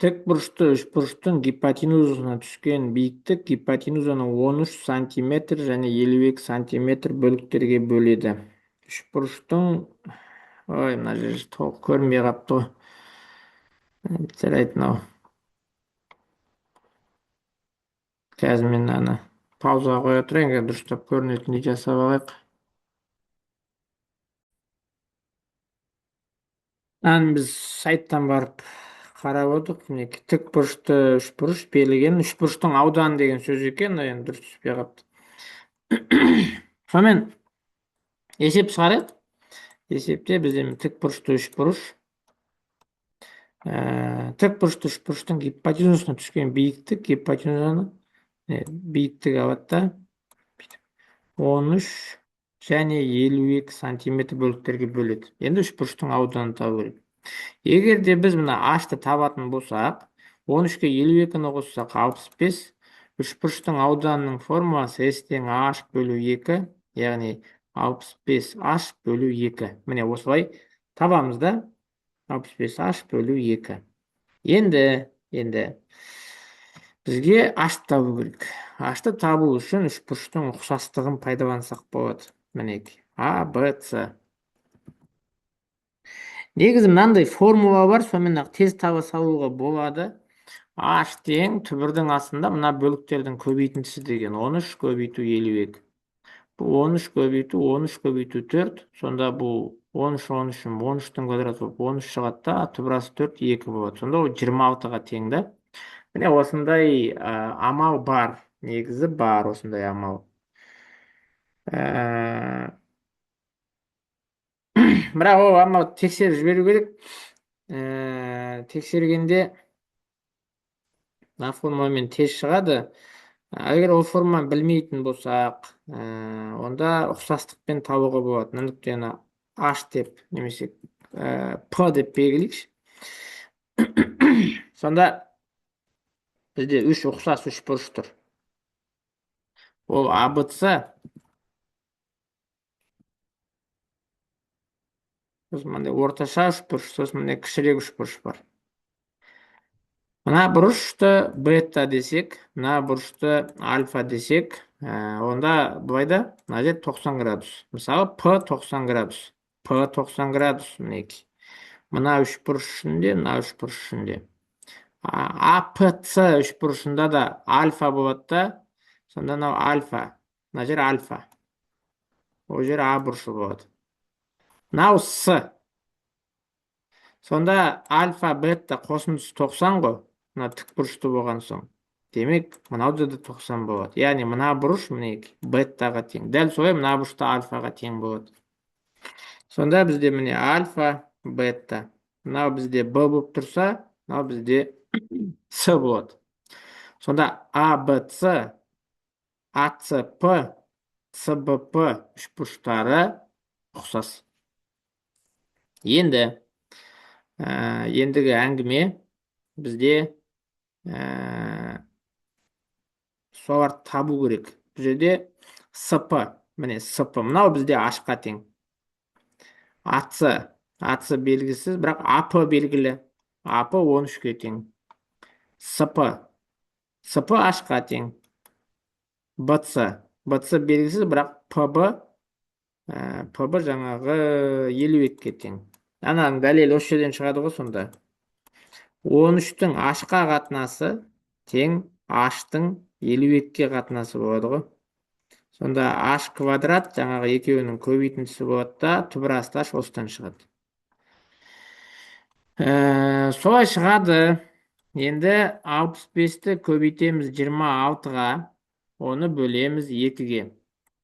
Тік бұрышты үшбұрыштың гипотенузасына түскен биіктік гипотенузаны 13 сантиметр және 52 сантиметр бөліктерге бөледі. Үшбұрыштың мына жер толық көрінбей қапты ғой. Жарайды, мынау. Қазір мен аны паузаға қоя тұрайын, дұрыстап көрінетіндей жасап алайық. Біз сайттан барып қарап отырдық. Мінекей тік бұрышты үшбұрыш берілген. Үшбұрыштың ауданы деген сөз екен, енді дұрыс түспей қапты. Сонымен есеп шығарайық. Есепте бізде тік бұрышты үшбұрыш, тік бұрышты үшбұрыштың гипотенузасына түскен биіктік гипотенузаны биіктік алады 13 және 52 сантиметр бөліктерге бөледі. Енді үшбұрыштың ауданын табу керек. Егер де біз мына ашты табатын болсақ, 13-ке 52-ні қоссақ 65, үшбұрыштың ауданының формуласы S тең H бөлу 2, яғни 65H бөлу 2. Міне осылай табамыз да, 65H бөлу 2. Енді бізге ашты табу керек. Ашты табу үшін үшбұрыштың ұқсастығын пайдалансақ болады. Мінекей, A, B, C. Негізі мынандай формула бар, сонымен тез таба салуға болады. H тең түбірдің астында мына бөліктердің көбейтіндісі деген 13 көбейту 52. Бұл 13 көбейту 13 көбейту 4. Сонда бұл 13-13-13-тің квадраты болып 13 шығады да, түбірасы 4, 2 болады. Сонда ол 26-ға тең да. Міне осындай амал бар. Негізі бар осындай амал. Бірақ ол амал тексеріп жіберу керек. Тексергенде мына формамен тез шығады. Егер ол форманы білмейтін болсақ, онда ұқсастықпен табуға болады. Мына нүктені H деп немесе P деп белгілейікші. Сонда бізде үш ұқсас үшбұрыш тұр. Ол ABC. Сосын мынандай орташа үшбұрыш, сосын мындай кішірек үшбұрыш бар. Мына бұрышты бета десек, мына бұрышты альфа десек, онда былайда мына жер 90 градус. Мысалы, P 90 градус. P 90 градус мінекей. Мына үшбұрыш үшінде, мына үшбұрыш үшінде. APC үшбұрышында да альфа болады да, сонда мынау альфа. Мына жер альфа. Ол жер А бұрышы болады. Мынау С. Сонда альфа, бета қосындысы 90 ғой. Мына тік бұрышты болған соң. Демек, мынауды да 90 болады. Яғни мына бұрыш мінекей бетаға тең. Дәл солай мына бұрышта альфаға тең болады. Сонда бізде міне альфа, бета. Мынау бізде Б болып тұрса, мынау бізде С болады. Сонда ABC, ACP, CBP үшбұрыштары ұқсас. Ендігі әңгіме бізде соларды табу керек. Бұл жерде СП, міне СП, мынау бізде H-қа тең. АЦ белгісіз, бірақ АП белгілі. АП 13-ке тең. СП H-қа тең. BC белгісіз, бірақ ПБ жаңағы 52-ке тең. Ананың дәлелі осы жерден шығады ғой сонда. 13-тің H-қа қатынасы тең H-тың 52-ке қатынасы болады ғой. Сонда H квадрат жаңағы екеуінің көбейтіндісі болады да, түбірасты H осыдан шығады. Солай шығады. Енді 65-ті көбейтеміз 26-ға, оны бөлеміз 2-ге.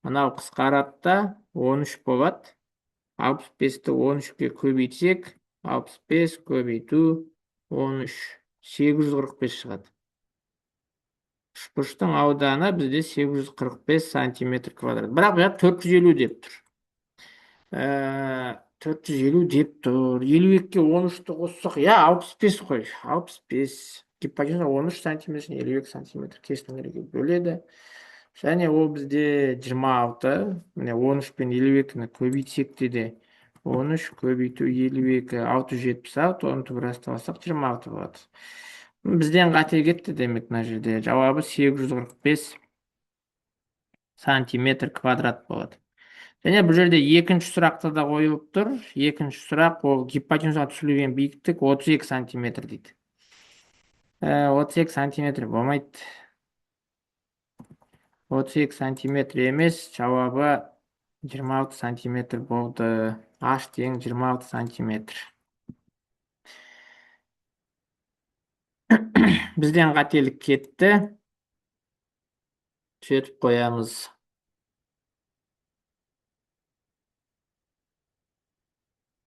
Мынау қысқарады да 13 болады. 65-ті 13-ке көбейтсек, 65 көбейту 13, 845 шығады. Үшбұрыштың ауданы бізде 845 сантиметр квадрат. Бірақ бұяқ 450 деп тұр. 450 деп тұр. 52-ке 13-ті қоссақ, 65 қой. 65. Гипотенуза 13 сантиметр, 52 сантиметр кесінділерге бөледі. Және ол бізде 26. Міне 13 пен 52-ні көбейтсек де 13 көбейту 52, 676, оны түбірасты алсақ 26 болады. Бізден қате кетті демек мына жерде. Жауабы 845 сантиметр квадрат болады. Және бұл жерде екінші сұрақта да қойылып тұр. Екінші сұрақ, ол гипотенузаға түсірілген биіктік 32 сантиметр дейді. 32 сантиметр болмайды. 32 сантиметр емес, жауабы 26 сантиметр болды. H тең 26 сантиметр. Бізден қателік кетті. Түзетіп қоямыз.